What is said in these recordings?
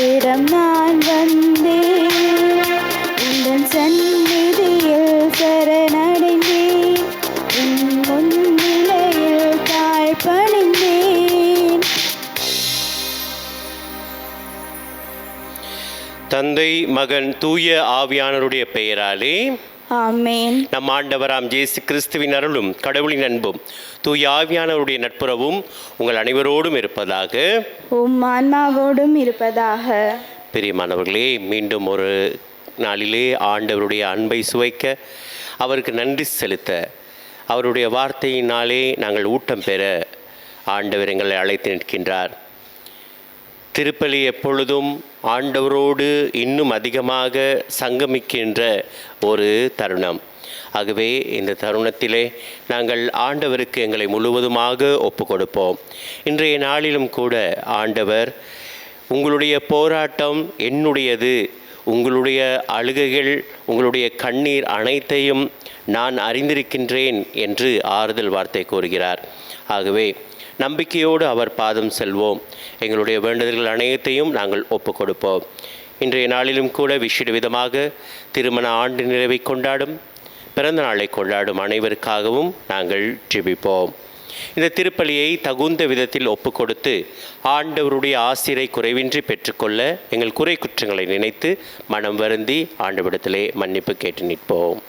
உம்மிடம் நான் வந்தேன், உந்தன் சந்நிதியில் சரணடைந்தேன், உன் முன்னிலையில் தாழ்பணிந்தேன். தந்தை, மகன், தூய ஆவியானவருடைய பெயராலே ஆமென். நம் ஆண்டவராம் இயேசு கிறிஸ்துவின் அருளும் கடவுளின் அன்பும் தூய ஆவியானவருடைய நட்புறவும் உங்கள் அனைவரோடும் இருப்பதாக, உம் ஆன்மாவோடும் இருப்பதாக. பிரியமானவர்களே, மீண்டும் ஒரு நாளிலே ஆண்டவருடைய அன்பை சுவைக்க, அவருக்கு நன்றி செலுத்த, அவருடைய வார்த்தையினாலே நாங்கள் ஊட்டம் பெற ஆண்டவர் எங்களை அழைத்து நிற்கின்றார். திருப்பலி எப்பொழுதும் ஆண்டவரோடு இன்னும் அதிகமாக சங்கமிக்கின்ற ஒரு தருணம். ஆகவே இந்த தருணத்திலே நாங்கள் ஆண்டவருக்கு எங்களை முழுவதுமாக ஒப்பு கொடுப்போம். இன்றைய நாளிலும் கூட ஆண்டவர், உங்களுடைய போராட்டம் என்னுடையது, உங்களுடைய அழுகைகள், உங்களுடைய கண்ணீர் அனைத்தையும் நான் அறிந்திருக்கின்றேன் என்று ஆறுதல் வார்த்தை கூறுகிறார். ஆகவே நம்பிக்கையோடு அவர் பாதம் செல்வோம். எங்களுடைய வேண்டுதல்கள் அனைத்தையும் நாங்கள் ஒப்பு கொடுப்போம். இன்றைய நாளிலும் கூட விசேட விதமாக திருமண ஆண்டு நிறைவை கொண்டாடும், பிறந்த நாளை கொண்டாடும் அனைவருக்காகவும் நாங்கள் ஜெபிப்போம். இந்த திருப்பலியை தகுந்த விதத்தில் ஒப்பு கொடுத்து ஆண்டவருடைய ஆசிரை குறைவின்றி பெற்றுக்கொள்ள எங்கள் குறை குற்றங்களை நினைத்து மனம் வருந்தி ஆண்டவரிடத்திலே மன்னிப்பு கேட்டு நிற்போம்.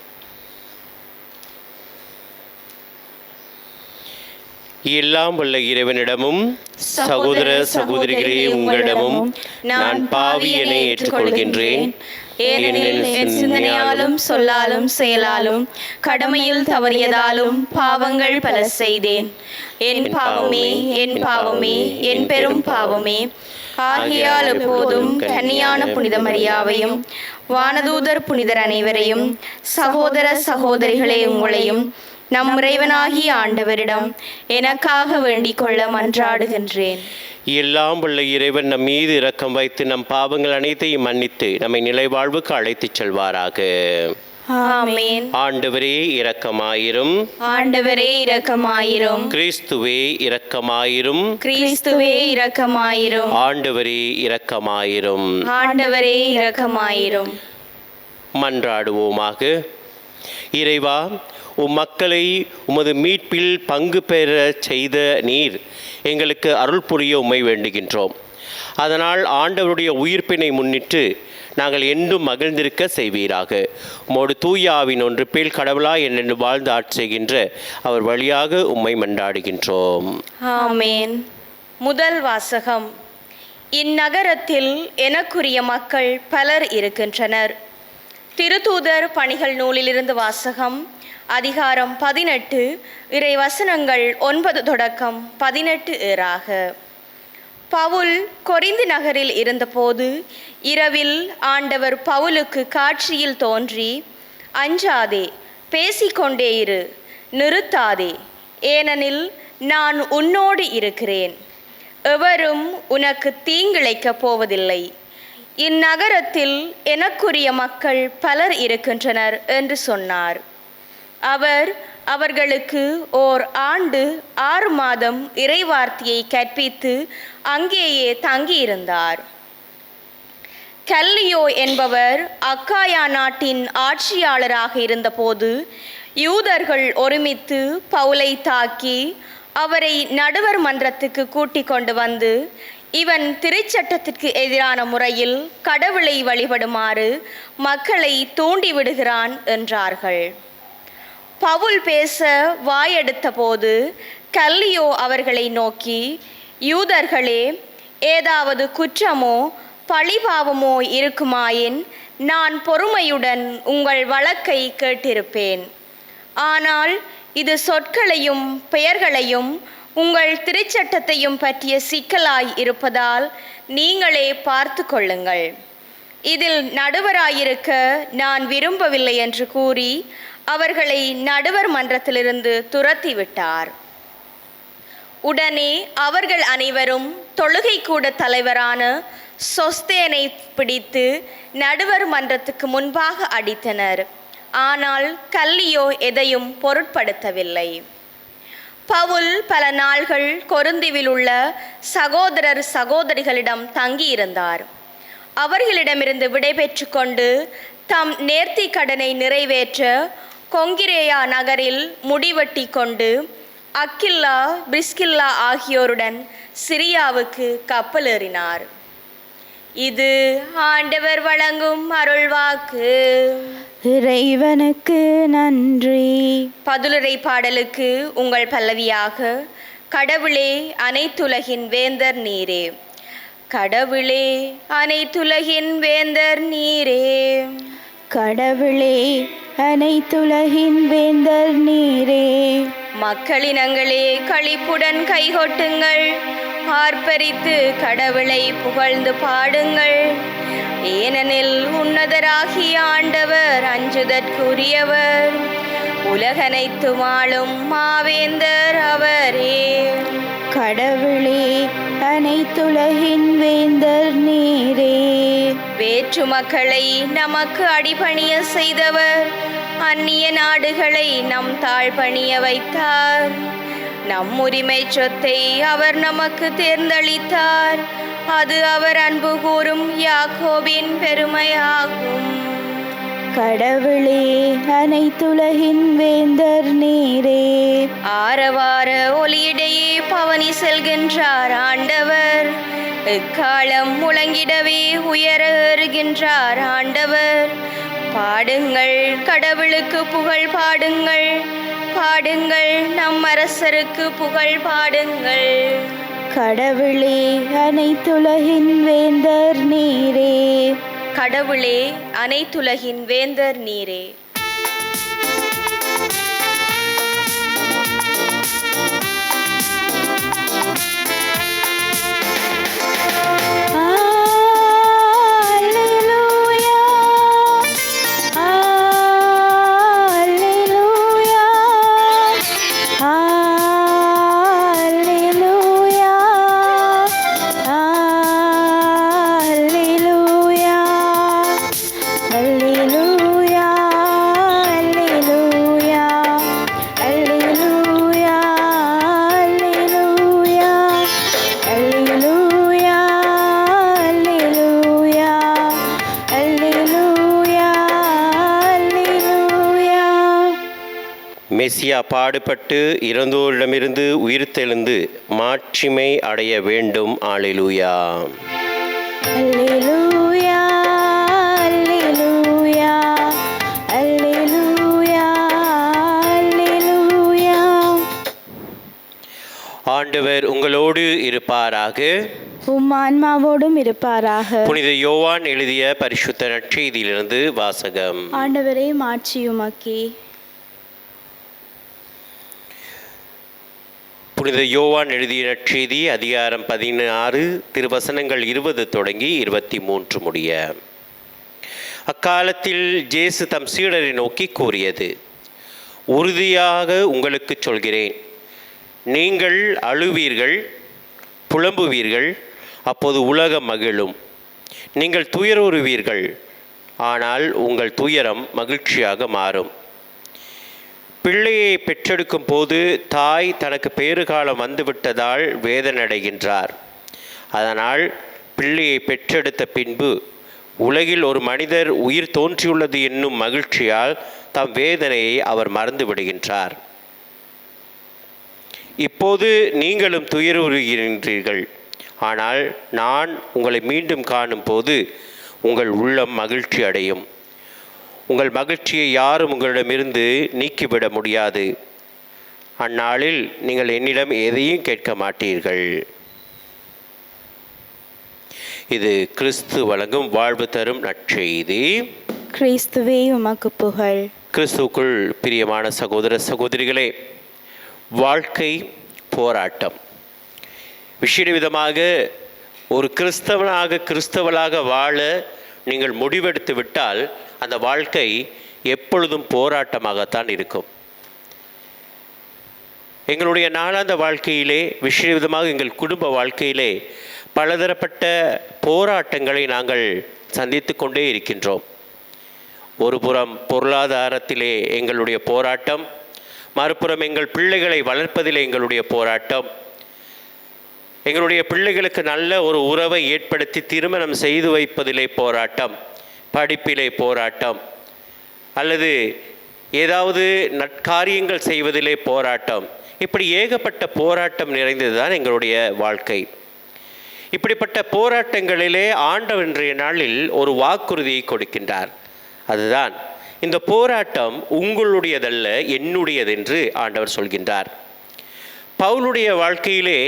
எல்லாம் வல்ல இறைவனிடமும் சகோதர சகோதரிகளே உங்களிடமும் நான் பாவியனை ஏற்றுக்கொள்கின்றேன். ஏனெனில் என் சிந்தனையாலும் சொல்லாலும் செயலாலும் கடமையில் தவறியதாலும் பாவங்கள் பல செய்தேன். என் பாவமே, என் பாவமே, என் பெரும் பாவமே. ஆகையால் எப்போதும் கன்னியான புனித மரியாவையும் வானதூதர் புனிதர் அனைவரையும் சகோதர சகோதரிகளே உங்களையும் நம் இறைவனாகிய ஆண்டவரிடம் எனக்காக வேண்டிக் கொள்ள மன்றாடுகின்றேன். எல்லாம் வல்ல இறைவன் நம் மீது இரக்கம் வைத்து நம் பாவங்கள் அனைத்தையும் மன்னித்து நம்மை நிலை வாழ்வுக்கு அழைத்துச் செல்வாராக. ஆமென். ஆண்டவரே இரக்கமாயிரும். ஆண்டவரே இரக்கமாயிரும். கிறிஸ்துவே இரக்கமாயிரும். கிறிஸ்துவே இரக்கமாயிரும். ஆண்டவரே இரக்கமாயிரும். ஆண்டவரே இரக்கமாயிரும். மன்றாடுவோமாக. இறைவா, உம் மக்களை உமது மீட்பில் பங்கு பெற செய்த நீர் எங்களுக்கு அருள் புரிய உம்மை வேண்டுகின்றோம். அதனால் ஆண்டவருடைய உயிர்ப்பினை முன்னிட்டு நாங்கள் என்றும் மகிழ்ந்திருக்க செய்வீராக. உம்மோடு தூய ஆவின் ஒன்று பேல் கடவுளாய் என்று வாழ்ந்து ஆட்சி செய்கின்ற அவர் வழியாக உம்மை மன்றாடுகின்றோம். ஆமென். முதல் வாசகம். இந்நகரத்தில் எனக்குரிய மக்கள் பலர் இருக்கின்றனர். திருத்தூதர் பணிகள் நூலிலிருந்து வாசகம். அதிகாரம் 18, இறை வசனங்கள் 9 தொடக்கம் 18 ஏறாக. பவுல் கொரிந்து நகரில் இருந்தபோது இரவில் ஆண்டவர் பவுலுக்கு காட்சியில் தோன்றி, அஞ்சாதே, பேசிக்கொண்டே இரு, நிறுத்தாதே, ஏனெனில் நான் உன்னோடு இருக்கிறேன். எவரும் உனக்கு தீங்கிழைக்கப் போவதில்லை. இந்நகரத்தில் எனக்குரிய மக்கள் பலர் இருக்கின்றனர் என்று சொன்னார். அவர் அவர்களுக்கு ஓர் ஆண்டு 6 மாதம் இறைவார்த்தையை கற்பித்து அங்கேயே தங்கியிருந்தார். கல்லியோ என்பவர் அக்காயா நாட்டின் ஆட்சியாளராக இருந்தபோது யூதர்கள் ஒருமித்து பவுலை தாக்கி அவரை நடுவர் மன்றத்துக்கு கூட்டிக் கொண்டு வந்து, இவன் திருச்சட்டத்திற்கு எதிரான முறையில் கடவுளை வழிபடுமாறு மக்களை தூண்டிவிடுகிறான் என்றார்கள். பவுல் பேச வாயெடுத்த போது கல்லியோ அவர்களை நோக்கி, யூதர்களே, ஏதாவது குற்றமோ பழிபாவமோ இருக்குமாயின் நான் பொறுமையுடன் உங்கள் வழக்கை கேட்டிருப்பேன். ஆனால் இது சொற்களையும் பெயர்களையும் உங்கள் திருச்சட்டத்தையும் பற்றிய சிக்கலாய் இருப்பதால் நீங்களே பார்த்து கொள்ளுங்கள். இதில் நடுவராயிருக்க நான் விரும்பவில்லை என்று கூறி அவர்களை நடுவர் மன்றத்திலிருந்து துரத்திவிட்டார். உடனே அவர்கள் அனைவரும் தொழுகை கூட தலைவரான சொஸ்தேனை பிடித்து நடுவர் மன்றத்துக்கு முன்பாக அடித்தனர். ஆனால் கல்லியோ எதையும் பொருட்படுத்தவில்லை. பவுல் பல நாள்கள் கொரிந்துவில் உள்ள சகோதரர் சகோதரிகளிடம் தங்கியிருந்தார். அவர்களிடமிருந்து விடை பெற்று கொண்டு தம் நேர்த்தி கடனை நிறைவேற்ற கொங்கிரேயா நகரில் முடிவெட்டி கொண்டு அக்கில்லா பிரிஸ்கில்லா ஆகியோருடன் சிரியாவுக்கு கப்பல் ஏறினார். இது ஆண்டவர் வழங்கும் அருள்வாக்கு. இறைவனுக்கு நன்றி. பதிலுரை பாடலுக்கு உங்கள் பல்லவியாக, கடவுளே அனைத்துலகின் வேந்தர் நீரே, கடவுளே அனைத்துலகின் வேந்தர் நீரே, கடவுளே அனைத்துலகின் வேந்தர் நீரே. மக்களினங்களே களிப்புடன் கைகொட்டுங்கள், ஆர்ப்பரித்து கடவுளை புகழ்ந்து பாடுங்கள். ஏனெனில் உன்னதராகிய ஆண்டவர் அஞ்சுதற்குரியவர், உலகனைத்தும் ஆளும் மாவேந்தர் அவரே. கடவுளே அனைத்துலகின் வேந்தர் நீரே. வேற்று மக்களை நமக்கு அடிபணிய செய்தவர், அந்நிய நாடுகளை நம் தாழ்பணிய வைத்தார். நம் உரிமை சொத்தை அவர் நமக்கு தேர்ந்தளித்தார், அது அவர் அன்பு கூறும் யாக்கோபின் பெருமையாகும். கடவுளே அனைத்துலகின் வேந்தர் நீரே. ஆரவார ஒலியிடையே பவனி செல்கின்றார் ஆண்டவர், எக்காலம் முழங்கிடவே உயர ஏறுகின்றார் ஆண்டவர். பாடுங்கள், கடவுளுக்கு புகழ் பாடுங்கள், பாடுங்கள், நம் அரசருக்கு புகழ் பாடுங்கள். கடவுளே அனைத்துலகின் வேந்தர் நீரே. கடவுளே அனைத்துலகின் வேந்தர் நீரே. மெசியா பாடுபட்டு இறந்தோரிடமிருந்து உயிர்த்தெழுந்து மாட்சிமை அடைய வேண்டும். அல்லேலூயா. அல்லேலூயா, அல்லேலூயா, அல்லேலூயா, அல்லேலூயா. ஆண்டவர் உங்களோடு இருப்பாராக. உம் ஆன்மாவோடும் இருப்பாராக. புனித யோவான் எழுதிய பரிசுத்த நற்செய்தியிலிருந்து வாசகம். ஆண்டவரே மாட்சியுமக்கே. புனித யோவான் எழுதிய நற்செய்தி அதிகாரம் 16 திருவசனங்கள் 20 தொடங்கி 23 முடிய. அக்காலத்தில் இயேசு தம் சீடரை நோக்கி கூறியது, உறுதியாக உங்களுக்கு சொல்கிறேன், நீங்கள் அழுவீர்கள், புலம்புவீர்கள், அப்போது உலகம் மகிழும். நீங்கள் துயருறுவீர்கள், ஆனால் உங்கள் துயரம் மகிழ்ச்சியாக மாறும். பிள்ளையை பெற்றெடுக்கும் போது தாய் தனக்கு பேறுகாலம் வந்துவிட்டதால் வேதனையடைகின்றார். அதனால் பிள்ளையை பெற்றெடுத்த பின்பு உலகில் ஒரு மனிதர் உயிர் தோன்றியுள்ளது என்னும் மகிழ்ச்சியால் தம் வேதனையை அவர் மறந்து விடுகின்றார். இப்போது நீங்களும் துயருறுகின்றீர்கள், ஆனால் நான் உங்களை மீண்டும் காணும் போது உங்கள் உள்ளம் மகிழ்ச்சி அடையும். உங்கள் மகிழ்ச்சியை யாரும் உங்களிடமிருந்து நீக்கிவிட முடியாது. அந்நாளில் நீங்கள் என்னிடம் எதையும் கேட்க மாட்டீர்கள். இது கிறிஸ்து வழங்கும் வாழ்வு தரும் நற்செய்தி. கிறிஸ்துவே உமக்கு புகழ். கிறிஸ்துவுக்குள் பிரியமான சகோதர சகோதரிகளே, வாழ்க்கை போராட்டம். விசேட விதமாக ஒரு கிறிஸ்தவளாக வாழ நீங்கள் முடிவெடுத்து விட்டால் அந்த வாழ்க்கை எப்பொழுதும் போராட்டமாகத்தான் இருக்கும். எங்களுடைய நாளாந்த வாழ்க்கையிலே, விசேட விதமாக எங்கள் குடும்ப வாழ்க்கையிலே பலதரப்பட்ட போராட்டங்களை நாங்கள் சந்தித்து கொண்டே இருக்கின்றோம். ஒரு புறம் பொருளாதாரத்திலே எங்களுடைய போராட்டம், மறுபுறம் எங்கள் பிள்ளைகளை வளர்ப்பதிலே எங்களுடைய போராட்டம், எங்களுடைய பிள்ளைகளுக்கு நல்ல ஒரு உறவை ஏற்படுத்தி திருமணம் செய்து வைப்பதிலே போராட்டம், படிப்பிலே போராட்டம், அல்லது ஏதாவது நற்காரியங்கள் செய்வதிலே போராட்டம், இப்படி ஏகப்பட்ட போராட்டம் நிறைந்தது தான் எங்களுடைய வாழ்க்கை. இப்படிப்பட்ட போராட்டங்களிலே ஆண்டவர் இன்றைய நாளில் ஒரு வாக்குறுதியை கொடுக்கின்றார். அதுதான், இந்த போராட்டம் உங்களுடையதல்ல, என்னுடையது என்று ஆண்டவர் சொல்கின்றார். பவுலுடைய வாழ்க்கையிலே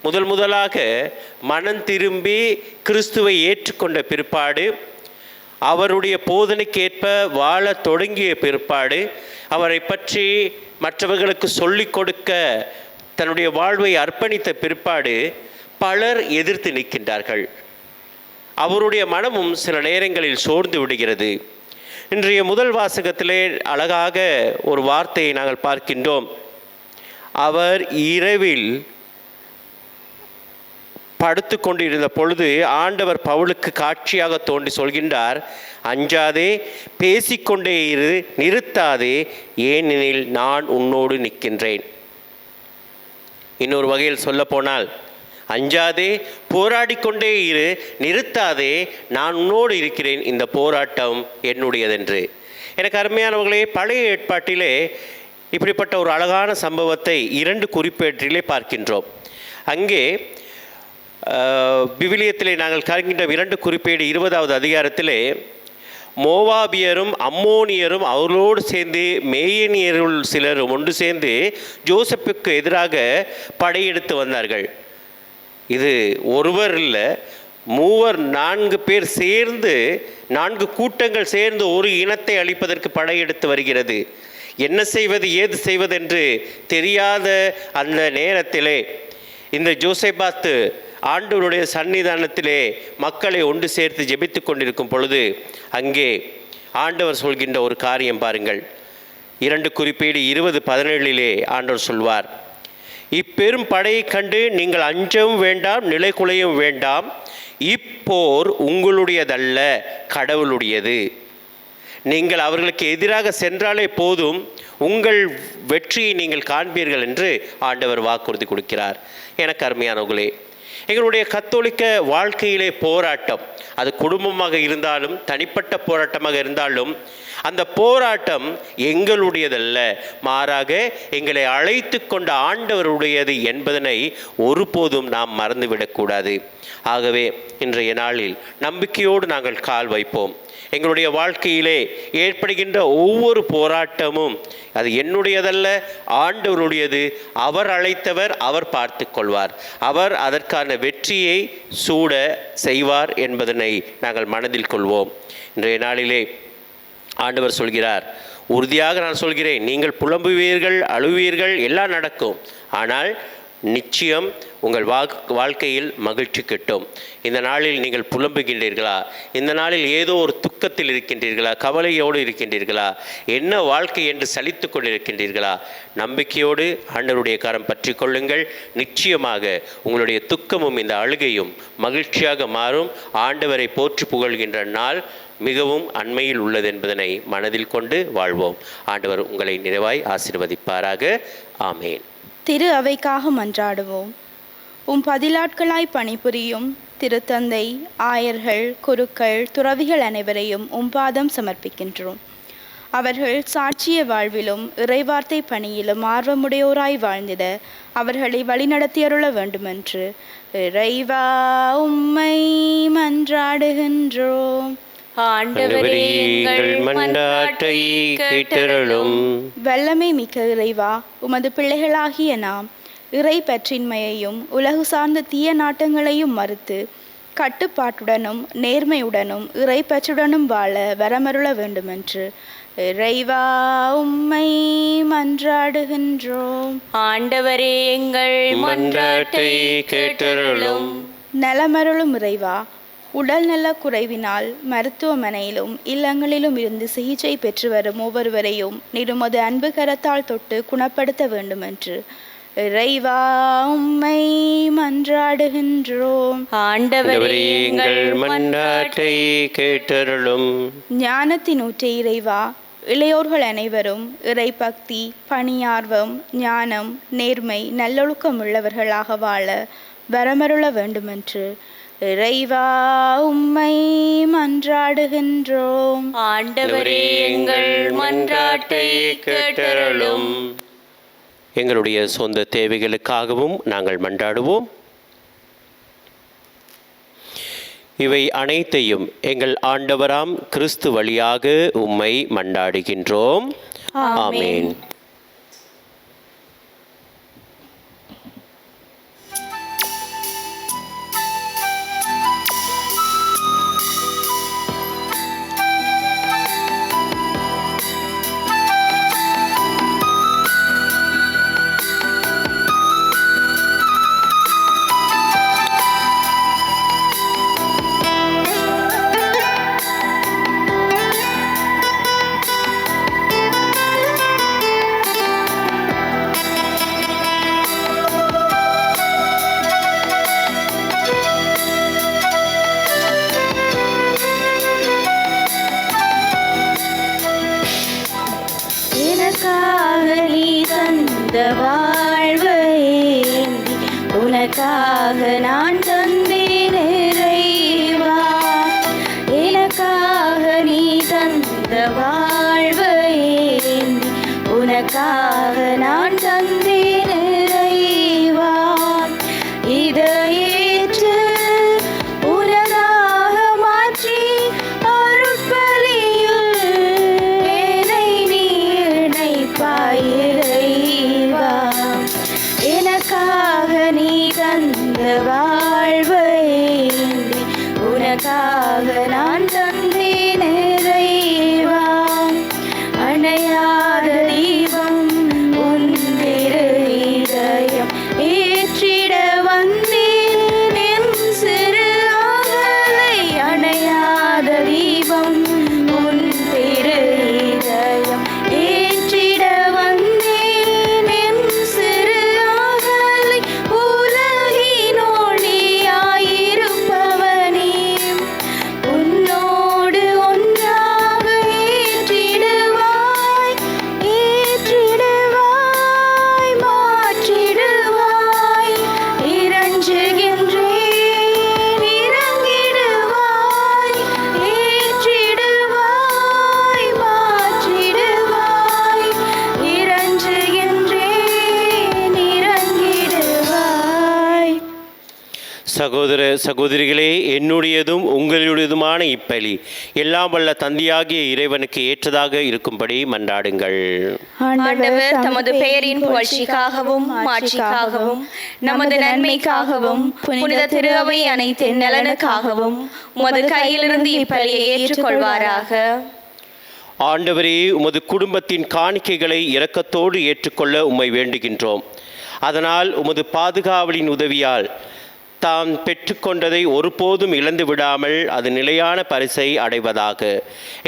முதலாக மனம் திரும்பி கிறிஸ்துவை ஏற்றுக்கொண்ட பிற்பாடு, அவருடைய போதனைக்கேற்ப வாழ தொடங்கிய பிற்பாடு, அவரை பற்றி மற்றவர்களுக்கு சொல்லிக் கொடுக்க தன்னுடைய வாழ்வை அர்ப்பணித்த பிற்பாடு பலர் எதிர்த்து நிற்கின்றார்கள். அவருடைய மனமும் சில நேரங்களில் சோர்ந்து விடுகிறது. இன்றைய முதல் வாசகத்திலே அழகாக ஒரு வார்த்தையை நாங்கள் பார்க்கின்றோம். அவர் இரவில் படுத்து கொண்டிருந்த பொழுது ஆண்டவர் பவுலுக்கு காட்சியாக தோன்றி சொல்கின்றார், அஞ்சாதே, பேசிக்கொண்டே இரு, நிறுத்தாதே, ஏனெனில் நான் உன்னோடு நிற்கின்றேன். இன்னொரு வகையில் சொல்ல போனால், அஞ்சாதே, போராடிக்கொண்டே இரு, நிறுத்தாதே, நான் உன்னோடு இருக்கிறேன், இந்த போராட்டம் என்னுடையதென்று. எனக்கு அருமையானவர்களே, பழைய ஏற்பாட்டிலே இப்படிப்பட்ட ஒரு அழகான சம்பவத்தை 2 குறிப்பேட்டிலே பார்க்கின்றோம். அங்கே விவிலியத்திலே நாங்கள் காண்கின்ற 2 குறிப்பேடு 20வது அதிகாரத்திலே மோவாபியரும் அம்மோனியரும் அவர்களோடு சேர்ந்து மேயனியருள் சிலரும் ஒன்று சேர்ந்து ஜோசப்புக்கு எதிராக படையெடுத்து வந்தார்கள். இது ஒருவர் இல்லை, 4 பேர் சேர்ந்து, 4 கூட்டங்கள் சேர்ந்து ஒரு இனத்தை அழிப்பதற்கு படையெடுத்து வருகிறது. என்ன செய்வது ஏது செய்வதென்று தெரியாத அந்த நேரத்திலே இந்த ஜோசபாத்து ஆண்டவருடைய சன்னிதானத்திலே மக்களை ஒன்று சேர்த்து ஜெபித்து கொண்டிருக்கும் பொழுது அங்கே ஆண்டவர் சொல்கின்ற ஒரு காரியம் பாருங்கள். 2 குறிப்பேடு 20:17 ஆண்டவர் சொல்வார், இப்பெரும் படையை கண்டு நீங்கள் அஞ்சவும் வேண்டாம், நிலை குலையும் வேண்டாம், இப்போர் உங்களுடையதல்ல, கடவுளுடையது. நீங்கள் அவர்களுக்கு எதிராக சென்றாலே போதும், உங்கள் வெற்றியை நீங்கள் காண்பீர்கள் என்று ஆண்டவர் வாக்குறுதி கொடுக்கிறார். எனக்கு அருமையானவர்களே, எங்களுடைய கத்தோலிக்க வாழ்க்கையிலே போராட்டம், அது குடும்பமாக இருந்தாலும் தனிப்பட்ட போராட்டமாக இருந்தாலும், அந்த போராட்டம் எங்களுடையதல்ல, மாறாக எங்களை அழைத்து கொண்ட ஆண்டவருடையது என்பதனை ஒருபோதும் நாம் மறந்துவிடக்கூடாது. ஆகவே இன்றைய நாளில் நம்பிக்கையோடு நாங்கள் கால் வைப்போம். எங்களுடைய வாழ்க்கையிலே ஏற்படுகின்ற ஒவ்வொரு போராட்டமும் அது என்னுடையதல்ல, ஆண்டவருடையது. அவர் அழைத்தவர், அவர் பார்த்து கொள்வார், அவர் அதற்கான வெற்றியை சூட செய்வார் என்பதனை நாங்கள் மனதில் கொள்வோம். இன்றைய நாளிலே ஆண்டவர் சொல்கிறார், உறுதியாக நான் சொல்கிறேன், நீங்கள் புலம்புவீர்கள், அழுவீர்கள், எல்லாம் நடக்கும், ஆனால் நிச்சயம் உங்கள் வாழ்க்கையில் மகிழ்ச்சி கிட்டும். இந்த நாளில் நீங்கள் புலம்புகின்றீர்களா? இந்த நாளில் ஏதோ ஒரு துக்கத்தில் இருக்கின்றீர்களா? கவலையோடு இருக்கின்றீர்களா? என்ன வாழ்க்கை என்று சலித்து கொண்டிருக்கின்றீர்களா? நம்பிக்கையோடு ஆண்டவருடைய கரம் பற்றி கொள்ளுங்கள். நிச்சயமாக உங்களுடைய துக்கமும் இந்த அழுகையும் மகிழ்ச்சியாக மாறும். ஆண்டவரை போற்றி புகழ்கின்ற நாள் மிகவும் அண்மையில் உள்ளது என்பதனை மனதில் கொண்டு வாழ்வோம். ஆண்டவர் உங்களை நிறைவாய் ஆசீர்வதிப்பாராக. ஆமேன். திரு அவைக்காக மன்றாடுவோம். பதிலாட்களாய் பணிபுரியும் திருத்தந்தை, ஆயர்கள், குருக்கள், துறவிகள் அனைவரையும் பாதம் சமர்ப்பிக்கின்றோம். அவர்கள் சாட்சிய வாழ்விலும் இறைவார்த்தை பணியிலும் ஆர்வமுடையோராய் வாழ்ந்திட அவர்களை வழிநடத்தியருள வேண்டுமென்று இறைவா உம்மை மன்றாடுகின்றோம். ஆண்டவரே, எங்கள் மன்றாட்டை கேட்டருளும். வல்லமை மிக்க இறைவா, உமது பிள்ளைகளாகிய நாம் இறை பற்றின்மையையும் உலகு சார்ந்த தீய நாட்டங்களையும் மறுத்து கட்டுப்பாட்டுடனும் நேர்மையுடனும் இறை பற்றுடனும் வாழ வரமருள வேண்டுமென்று இறைவா உம்மை மன்றாடுகின்றோம். ஆண்டவரே, எங்கள் மன்றாட்டை கேட்டருளும். நலமருளும் இறைவா, உடல் நல குறைவினால் மருத்துவமனையிலும் இல்லங்களிலும் இருந்து சிகிச்சை பெற்று வரும் ஒவ்வொருவரையும் நிருமது அன்பு கரத்தால் தொட்டு குணப்படுத்த வேண்டுமென்று இறைவா உம்மை மன்றாடுகின்றோம். ஆண்டவரே, எங்கள் மன்றாட்டை கேட்டருளும். ஞானத்தின் ஊற்றே இறைவா, இளையோர்கள் அனைவரும் இறை பக்தி, பணியார்வம், ஞானம், நேர்மை, நல்லொழுக்கம் உள்ளவர்களாக வாழ வரமருள வேண்டுமென்று இறைவா உம்மை மன்றாடுகின்றோம். ஆண்டவரே எங்கள் மன்றாட்டை கேட்டருளும். எங்களுடைய சொந்த தேவைகளுக்காகவும் நாங்கள் மன்றாடுவோம். இவை அனைத்தையும் எங்கள் ஆண்டவராம் கிறிஸ்து வழியாக உம்மை மன்றாடுகின்றோம். ஆமென். உனக்காக நான் தந்தேன் இறைவா, எனக்காக நீ தந்த வாழ்வை உனக்காக நான் தந்தேன் இறைவா. இதை ஏற்று உனதாக மாற்றி அருட்பலியுள் என்னை நீ இணைப்பாய் இறைவா. எனக்காக நீ தந்த வாழ்வை உனக்காக நான் தந்தேன் இறைவா. அணையாத தீபம் உன் திரு இதயம் ஏற்றிட வந்தேன் என் சிறு ஆகலை. அணையாத தீபம் உன் திரு இதயம் ஏற்றிட வந்தேன் என் சிறு ஆகலை. உலகின் ஒளியாயிருப்பவனே, உன்னோடு ஒன்றாக ஏற்றிடுவாய், ஏற்றிடுவாய், மாற்றிடுவாய். இறஞ்சுகின்றேன், இறங்கிடுவாய், ஏற்றிடுவாய், மாற்றிடுவாய். இறஞ்சுகின்றேன், இறங்கிடுவாய். சகோதர சகோதரிகளே, என்னுடையதும் உங்களுடையதுமான இப்பலி எல்லாம் வல்ல தந்தையாகிய இறைவனுக்கு ஏற்றதாக இருக்கும்படி மன்றாடுங்கள். ஆண்டவர் தமது பெயரின் புகழ்ச்சிக்காகவும் மாட்சிக்காகவும் நமது நன்மைக்காகவும் புனித திரு அவை அனைத்தின் நலனுக்காகவும் உமது கையிலிருந்து இப்பலியை ஏற்றுக்கொள்வாராக. ஆண்டவரே, உமது குடும்பத்தின் காணிக்கைகளை இரக்கத்தோடு ஏற்றுக்கொள்ள உம்மை வேண்டுகின்றோம். அதனால் உமது பாதுகாவலின் உதவியால் தாம் பெற்றுக்கொண்டதை ஒருபோதும் இழந்து விடாமல் அது நிலையான பரிசை அடைவதாக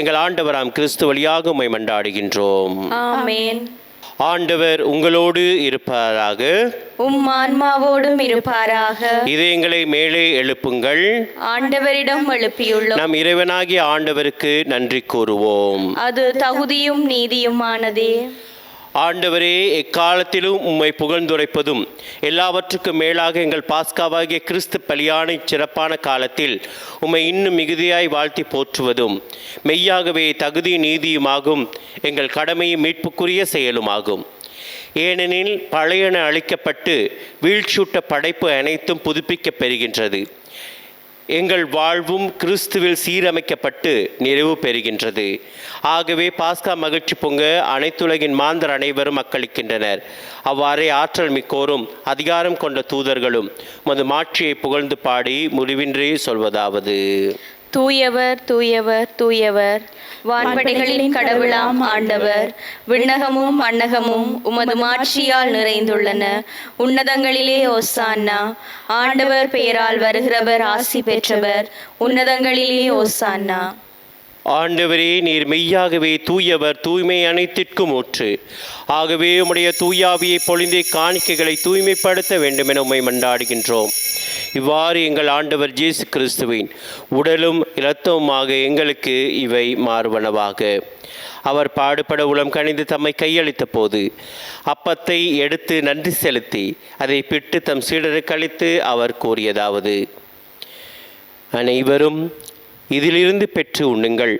எங்கள் ஆண்டவராம் கிறிஸ்து வழியாக உம்மை மன்றாடுகின்றோம். ஆமென். ஆண்டவர் உங்களோடு இருப்பாராக. உம் ஆன்மாவோடும் இருப்பாராக. இதயங்களை மேலே எழுப்புங்கள். ஆண்டவரிடம் எழுப்பியுள்ளோம். நம் இறைவனாகிய ஆண்டவருக்கு நன்றி கூறுவோம். அது தகுதியும் நீதியுமானதே. ஆண்டவரே, எக்காலத்திலும் உம்மை புகழ்ந்துரைப்பதும் எல்லாவற்றுக்கும் மேலாக எங்கள் பாஸ்காவாகிய கிறிஸ்து பலியான சிறப்பான காலத்தில் உம்மை இன்னும் மிகுதியாய் வாழ்த்தி போற்றுவதும் மெய்யாகவே தகுதி நீதியுமாகும், எங்கள் கடமையும் மீட்புக்குரிய செயலுமாகும். ஏனெனில் பழையன அழிக்கப்பட்டு வீழ்ச்சூட்ட படைப்பு அனைத்தும் புதுப்பிக்கப் பெறுகின்றது. எங்கள் வாழ்வும் கிறிஸ்துவில் சீரமைக்கப்பட்டு நிறைவு பெறுகின்றது. ஆகவே பாஸ்கா மகிழ்ச்சி பொங்க அனைத்துலகின் மாந்தர் அனைவரும் அக்களிக்கின்றனர். அவ்வாறே ஆற்றல் மிக்கோரும் அதிகாரம் கொண்ட தூதர்களும் மது மாட்சியை புகழ்ந்து பாடி முடிவின்றி சொல்வதாவது: தூயவர் தூயவர் தூயவர், வான்படைகளின் கடவுளாம் ஆண்டவர். விண்ணகமும் மண்ணகமும் உமது மாட்சியால் நிறைந்துள்ளன. உன்னதங்களிலே ஓசான்னா. ஆண்டவர் பெயரால் வருகிறவர் ஆசி பெற்றவர். உன்னதங்களிலே ஓசான்னா. ஆண்டவரே, நீர் மெய்யாகவே தூயவர், தூய்மை அனைத்திற்கும் ஊற்று. ஆகவே உம்முடைய தூயாவியை பொழிந்தே காணிக்கைகளை தூய்மைப்படுத்த வேண்டும் என உம்மை மன்றாடுகின்றோம். இவ்வாறு எங்கள் ஆண்டவர் இயேசு கிறிஸ்துவின் உடலும் இரத்தமுமாக எங்களுக்கு இவை மாறுவனவாக. அவர் பாடுபட உளம் கனிந்து தம்மை கையளித்த போது அப்பத்தை எடுத்து நன்றி செலுத்தி அதை பிட்டு தம் சீடருக்கு அளித்து அவர் கூறியதாவது: அனைவரும் இதிலிருந்து பெற்று உண்ணுங்கள்,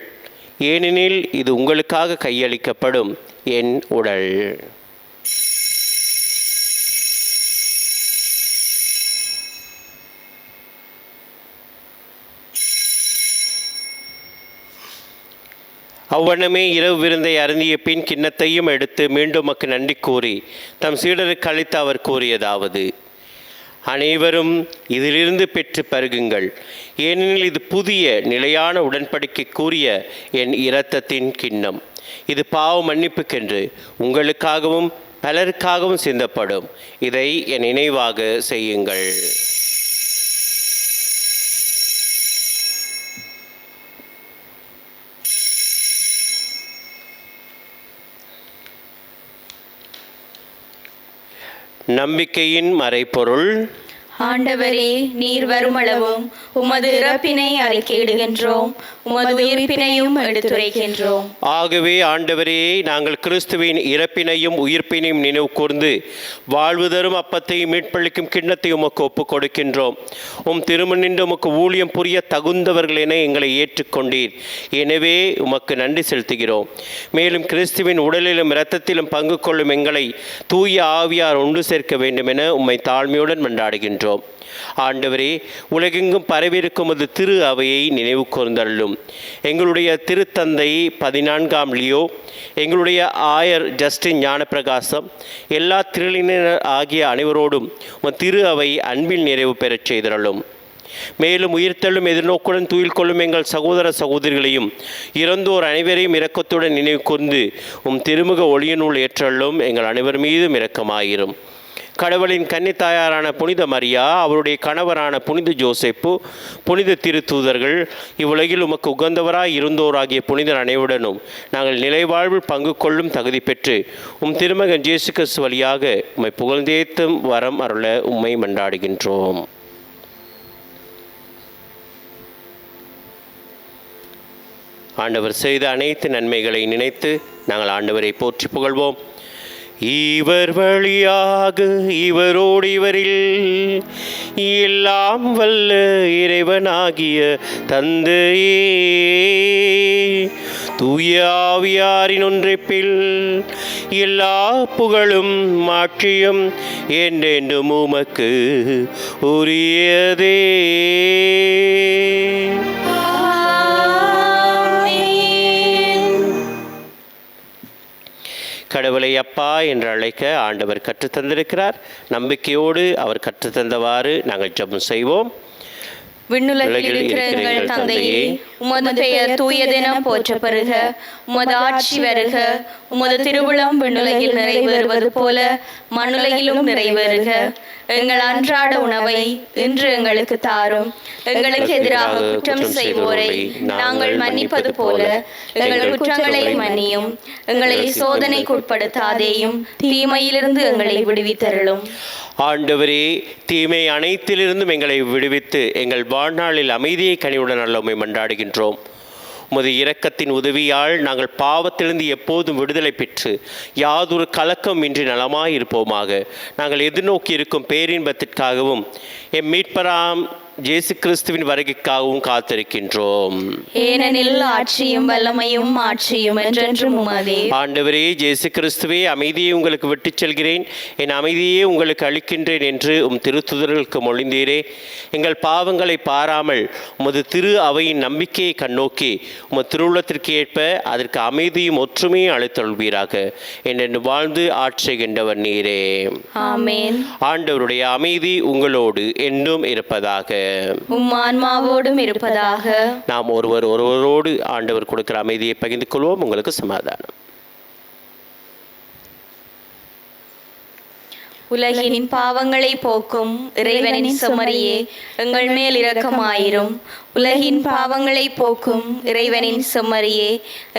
ஏனெனில் இது உங்களுக்காக கையளிக்கப்படும் என் உடல். அவ்வண்ணமே இரவு விருந்தை அருந்திய பின் கிண்ணத்தையும் எடுத்து மீண்டும் மக்கு நன்றி கூறி தம் சீடருக்கு அளித்து அவர் கூறியதாவது: அனைவரும் இதிலிருந்து பெற்று பருகுங்கள், ஏனெனில் இது புதிய நிலையான உடன்படிக்கைக்குரிய என் இரத்தத்தின் கிண்ணம். இது பாவ மன்னிப்புக்கென்று உங்களுக்காகவும் பலருக்காகவும் சிந்தப்படும். இதை என் நினைவாக செய்யுங்கள். நம்பிக்கையின் மறைபொருள். ஆண்டவரே, நீர் வருமளவும் உமது இறப்பினை அறிக்கையிடுகின்றோம், உமது உயிர்ப்பினையும் எடுத்துரைக்கின்றோம். ஆகவே ஆண்டவரே, நாங்கள் கிறிஸ்துவின் இறப்பினையும் உயிர்ப்பினையும் நினைவு கூர்ந்து வாழ்வு தரும் அப்பத்தையும் மீட்பளிக்கும் கிண்ணத்தையும் உமக்கு ஒப்புக் கொடுக்கின்றோம். உம் திருமணின்று உமக்கு ஊழியம் புரிய தகுந்தவர்கள் என எங்களை ஏற்றுக்கொண்டீர். எனவே உமக்கு நன்றி செலுத்துகிறோம். மேலும் கிறிஸ்துவின் உடலிலும் இரத்தத்திலும் பங்கு கொள்ளும் எங்களை தூய ஆவியார் ஒன்று சேர்க்க வேண்டும் என உம்மை தாழ்மையுடன் மன்றாடுகின்றோம். ஆண்டவரே, உலகெங்கும் பரவியிருக்கும் அது திரு அவையை நினைவு கூர்ந்தள்ளும். எங்களுடைய திருத்தந்தை 14ஆம் லியோ, எங்களுடைய ஆயர் ஜஸ்டின் ஞானப்பிரகாசம், எல்லா திருளினர் ஆகிய அனைவரோடும் திரு அவை அன்பில் நிறைவு பெறச் செய்தருளும். மேலும் உயிர்த்தெழும் எதிர்நோக்குடன் துயில் கொள்ளும் எங்கள் சகோதர சகோதரிகளையும் இறந்தோர் அனைவரையும் இரக்கத்துடன் நினைவு கூர்ந்து திருமுக ஒளியினுள் ஏற்றள்ளும். எங்கள் அனைவர் மீதும் இரக்கமாயிரும். கடவுளின் கன்னித்தாயாரான புனித மரியா, அவருடைய கணவரான புனித ஜோசேப்பு, புனித திருத்தூதர்கள், இவ்வுலகில் உமக்கு உகந்தவராய் இருந்தோராகிய புனிதர் அனைவருடனும் நாங்கள் நிலைவாழ்வில் பங்கு கொள்ளும் தகுதி பெற்று திருமகன் இயேசு கிறிஸ்து வழியாக உம்மை புகழ்ந்தேத்தும் வரம் அருள உம்மை மன்றாடுகின்றோம். ஆண்டவர் செய்த அனைத்து நன்மைகளை நினைத்து நாங்கள் ஆண்டவரை போற்றி புகழ்வோம். இவர் வழியாக இவரோடு இவரில் எல்லாம் வல்ல இறைவனாகிய தந்தையே, தூய ஆவியாரின் ஒன்றைப்பில் எல்லா புகழும் மாட்சியும் என்றென்றும் உமக்கு உரியதே. கடவுளை அப்பா என்று அழைக்க ஆண்டவர் கற்றுத்தந்திருக்கிறார். நம்பிக்கையோடு அவர் கற்றுத்தந்தவாறு நாங்கள் ஜெபம் செய்வோம். விண்ணுலகில் இருக்கிற எங்கள் தந்தையே, உமது பெயர் தூயதென போற்ற பெறுக. உமது ஆட்சி வருக. உமது திருவுளம் விண்ணுலகில் நிறைவேறுவது போல மண்ணுலகிலும் நிறைவேறுக. எங்கள் அன்றாட உணவை இன்று எங்களுக்கு தாரும். எங்களுக்கு எதிராக குற்றம் செய்வோரை நாங்கள் மன்னிப்பது போல எங்கள் குற்றங்களை மன்னியும். எங்களை சோதனைக்கு உட்படுத்தாதேயும், தீமையிலிருந்து எங்களை விடுவித்தருளும். ஆண்டவரே, தீமை அனைத்திலிருந்தும் எங்களை விடுவித்து எங்கள் வாழ்நாளில் அமைதியை கனிவுடன் நல்ல மன்றாடுகின்றோம். உமது இரக்கத்தின் உதவியால் நாங்கள் பாவத்திலிருந்து எப்போதும் விடுதலை பெற்று யாதொரு கலக்கம் இன்றி நலமாயிருப்போமாக. நாங்கள் எதிர்நோக்கி இருக்கும் பேரின்பத்திற்காகவும் எம் மீட்பராம் இயேசு கிறிஸ்துவின் வருகைக்காகவும் காத்திருக்கின்றோம். ஏனெனில் ஆட்சியும் வல்லமையும் மாட்சியும் என்றென்றும் உமதே. ஆண்டவரே இயேசு கிறிஸ்துவே, அமைதியை உங்களுக்கு விட்டுச் செல்கிறேன், என் அமைதியே உங்களுக்கு அளிக்கின்றேன் என்று திருத்துதர்களுக்கு மொழிந்தீரே. எங்கள் பாவங்களை பாராமல் உமது திரு அவையின் நம்பிக்கையை கண்ணோக்கி உமது திருவுள்ளத்திற்கு ஏற்ப அதற்கு அமைதியும் ஒற்றுமையும் அளித்தொள்வீராக. என்று வாழ்ந்து ஆட்சிகின்றவர் நீரே. ஆமென். ஆண்டவருடைய அமைதி உங்களோடு என்றும் இருப்பதாக. உம் ஆன்மாவோடும் இருப்பதாக. நாம் ஒருவரோடு ஆண்டவர் கொடுக்கிற அமைதியை பகிர்ந்து கொள்வோம். உங்களுக்கு சமாதானம். உலகின் பாவங்களை போக்கும் இறைவனின் செம்மறியே, எங்கள் மேல் இரக்கமாயிரும். உலகின் பாவங்களை போக்கும் இறைவனின் செம்மறியே,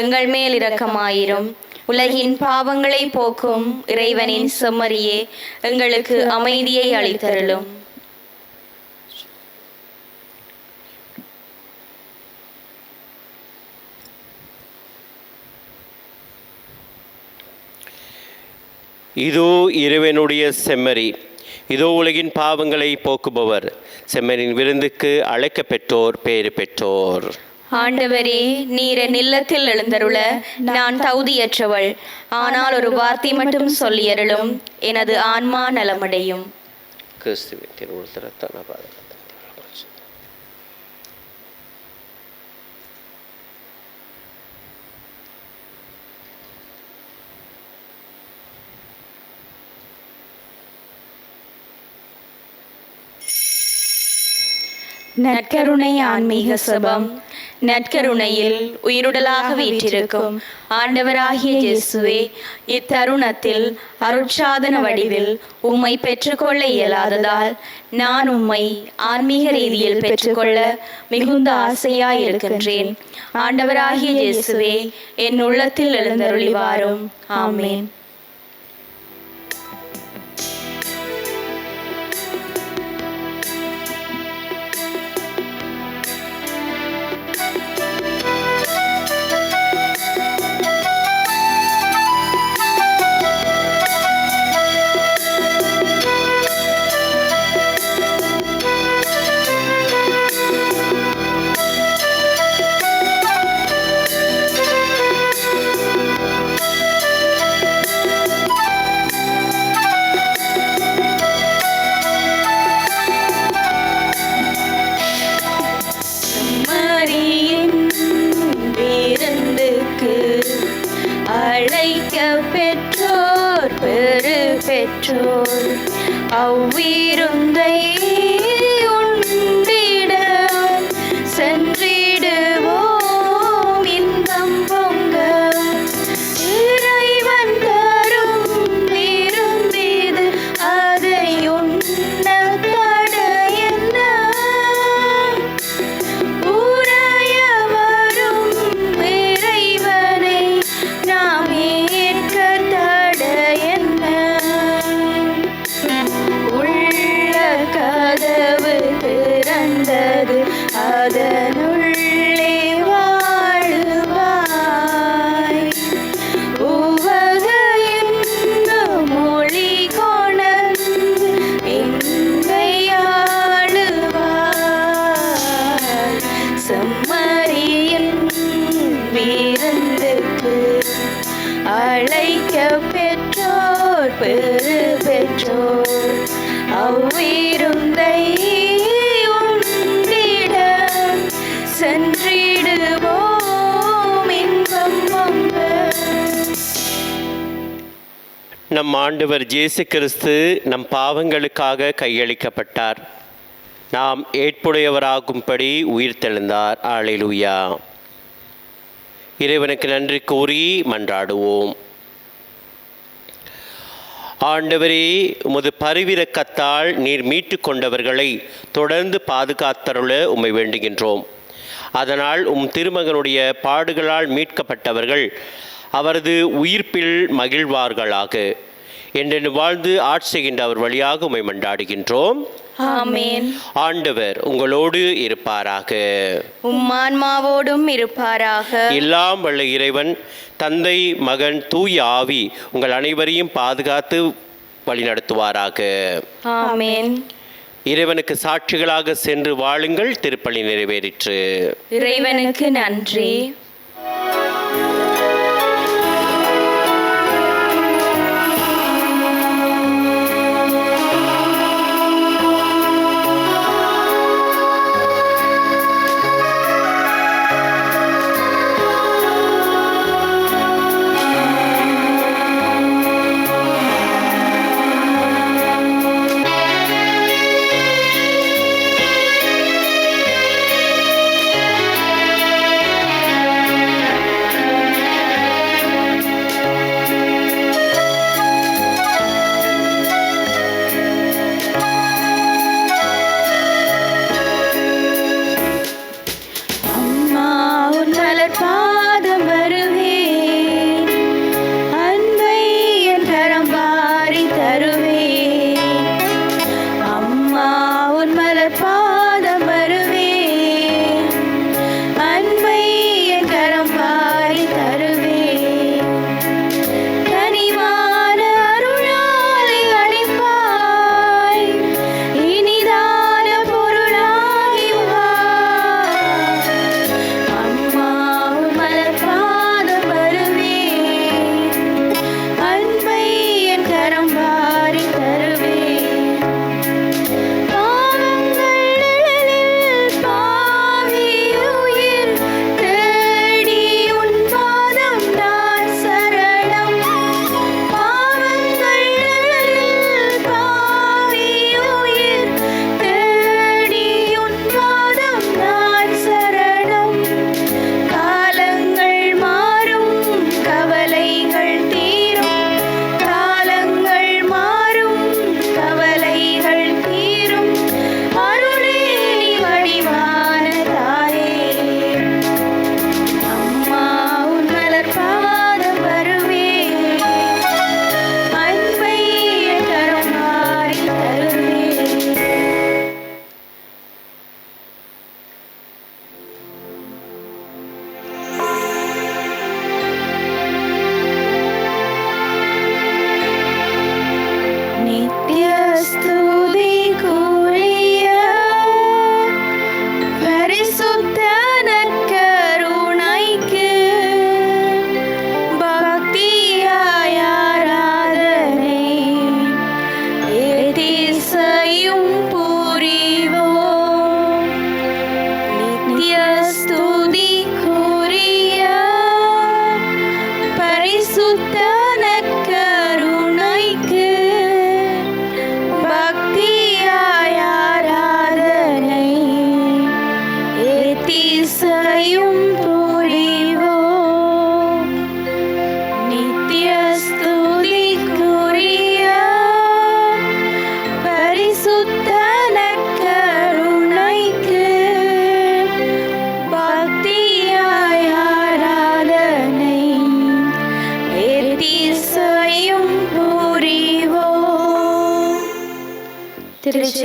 எங்கள் மேல் இரக்கமாயிரும். உலகின் பாவங்களை போக்கும் இறைவனின் செம்மறியே, எங்களுக்கு அமைதியை அளித்தருளும். இதோ இறைவனுடைய செம்மறி, இதோ உலகின் பாவங்களை போக்குபவர். செம்மறியின் விருந்துக்கு அழைக்க பெற்றோர் பேறு பெற்றோர். ஆண்டவரே, நீர் என் இல்லத்தில் எழுந்தருள நான் தகுதியற்றவள். ஆனால் ஒரு வார்த்தை மட்டும் சொல்லியருளும், எனது ஆன்மா நலமடையும். கிறிஸ்துவின் திருவுளத்திரத்தான பாதகத்தை நற்கருணை ஆன்மீக சபம். நற்கருணையில் உயிருடலாக வீற்றிருக்கும் ஆண்டவராகிய இயேசுவே, இத்தருணத்தில் அருட்சாதன வடிவில் உம்மை பெற்றுக்கொள்ள இயலாததால் நான் உம்மை ஆன்மீக ரீதியில் பெற்றுக்கொள்ள மிகுந்த ஆசையாயிருக்கின்றேன். ஆண்டவராகிய இயேசுவே, என் உள்ளத்தில் எழுந்தருளி வாரும். ஆமேன். பெற்றோர் அவ்விருந்தை உண்டிட சென்றிடுவோம் இன்பம் பொங்க. இறைவன் தரும் விருந்திது அதை உண்ண தடையென்ன? உரைய வரும் இறைவனை நாம் ஏற்க தடையென்ன? கதவு திறந்தது, அதனுள்ளே வாழுவாய். உவகையின் மொழி கொணர்ந்து எங்கையாளுவாய். செம்மறியின் விருந்துக்கு அழைக்க பெற்றோர் பெறு பெற்றோர் அவ்விருந்தை உண்டிட சென்றிடுவோம் இன்பம் பொங்க. நம் ஆண்டவர் இயேசு கிறிஸ்து நம் பாவங்களுக்காக கையளிக்கப்பட்டார். நாம் ஏற்புடையவராகும்படி உயிர்த்தெழுந்தார். அல்லேலூயா. இறைவனுக்கு நன்றி கூறி மன்றாடுவோம். ஆண்டவரே, உமது பரிவிரக்கத்தால் நீர் மீட்டு கொண்டவர்களை தொடர்ந்து பாதுகாத்தருள உம்மை வேண்டுகின்றோம். அதனால் திருமகனுடைய பாடுகளால் மீட்கப்பட்டவர்கள் அவரது உயிர்ப்பில் மகிழ்வார்களாக. என்றென்று வாழ்ந்து ஆட்சி செய்கின்ற அவர் வழியாக உம்மை மன்றாடுகின்றோம். ஆமென். ஆண்டவர் உங்களோடு இருப்பாராக. உம்மான்மாவோடும் இருப்பாராக. எல்லாம் வல்ல இறைவன் தந்தை, மகன், தூய ஆவி உங்கள் அனைவரையும் பாதுகாத்து வழிநடத்துவாராக. ஆமென். இறைவனுக்கு சாட்சிகளாக சென்று வாழுங்கள். திருப்பலி நிறைவேறிற்று. இறைவனுக்கு நன்றி.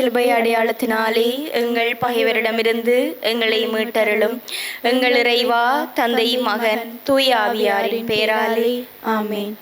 சிலுவை அடையாளத்தினாலே எங்கள் பகைவரிடமிருந்து எங்களை மீட்டருளும். எங்கள் இறைவா, தந்தை, மகன், தூய ஆவியாரின் பேராலே. ஆமென்.